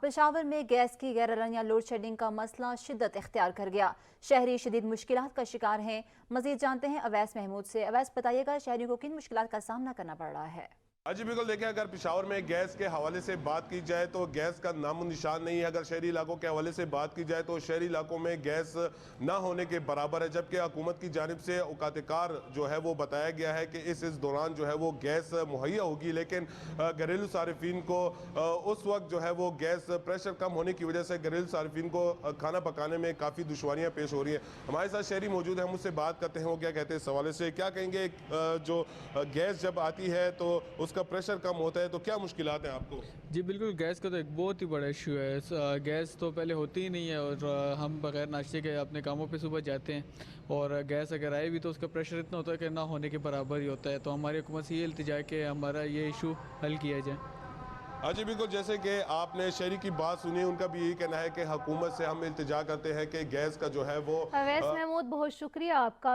پشاور میں گیس کی غیر اعلانیہ لوڈ شیڈنگ کا مسئلہ شدت اختیار کر گیا۔ شہری شدید مشکلات کا شکار ہیں۔ مزید جانتے ہیں اویس محمود سے۔ اویس، بتائیے گا شہریوں کو کن مشکلات کا سامنا کرنا پڑ رہا ہے؟ جی بالکل، دیکھیں اگر پشاور میں گیس کے حوالے سے بات کی جائے تو گیس کا نام و نشان نہیں ہے۔ اگر شہری علاقوں کے حوالے سے بات کی جائے تو شہری علاقوں میں گیس نہ ہونے کے برابر ہے، جبکہ حکومت کی جانب سے اوقات کار جو ہے وہ بتایا گیا ہے کہ اس دوران جو ہے وہ گیس مہیا ہوگی، لیکن گھریلو صارفین کو اس وقت جو ہے وہ گیس پریشر کم ہونے کی وجہ سے گھریلو صارفین کو کھانا پکانے میں کافی دشواریاں پیش ہو رہی ہیں۔ ہمارے ساتھ شہری موجود ہیں، ہم اس سے بات کرتے ہیں وہ کیا کہتے ہیں اس حوالے سے۔ کیا کہیں گے، جو گیس جب آتی ہے تو اس کا پریشر کم ہوتا ہے تو کیا مشکلات ہیں آپ کو؟ جی بالکل، گیس کا تو ایک بہت ہی بڑا ایشو ہے۔ گیس تو پہلے ہوتی ہی نہیں ہے اور ہم بغیر ناشتے کے اپنے کاموں پہ صبح جاتے ہیں، اور گیس اگر آئے بھی تو اس کا پریشر اتنا ہوتا ہے کہ نہ ہونے کے برابر ہی ہوتا ہے۔ تو ہماری حکومت سے یہ التجا ہے کہ ہمارا یہ ایشو حل کیا جائے۔ جی بالکل، جیسے کہ آپ نے شہری کی بات سنی، ان کا بھی یہی کہنا ہے کہ حکومت سے ہم التجا کرتے ہیں کہ گیس کا جو ہے وہ اویس محمود، بہت شکریہ آپ کا۔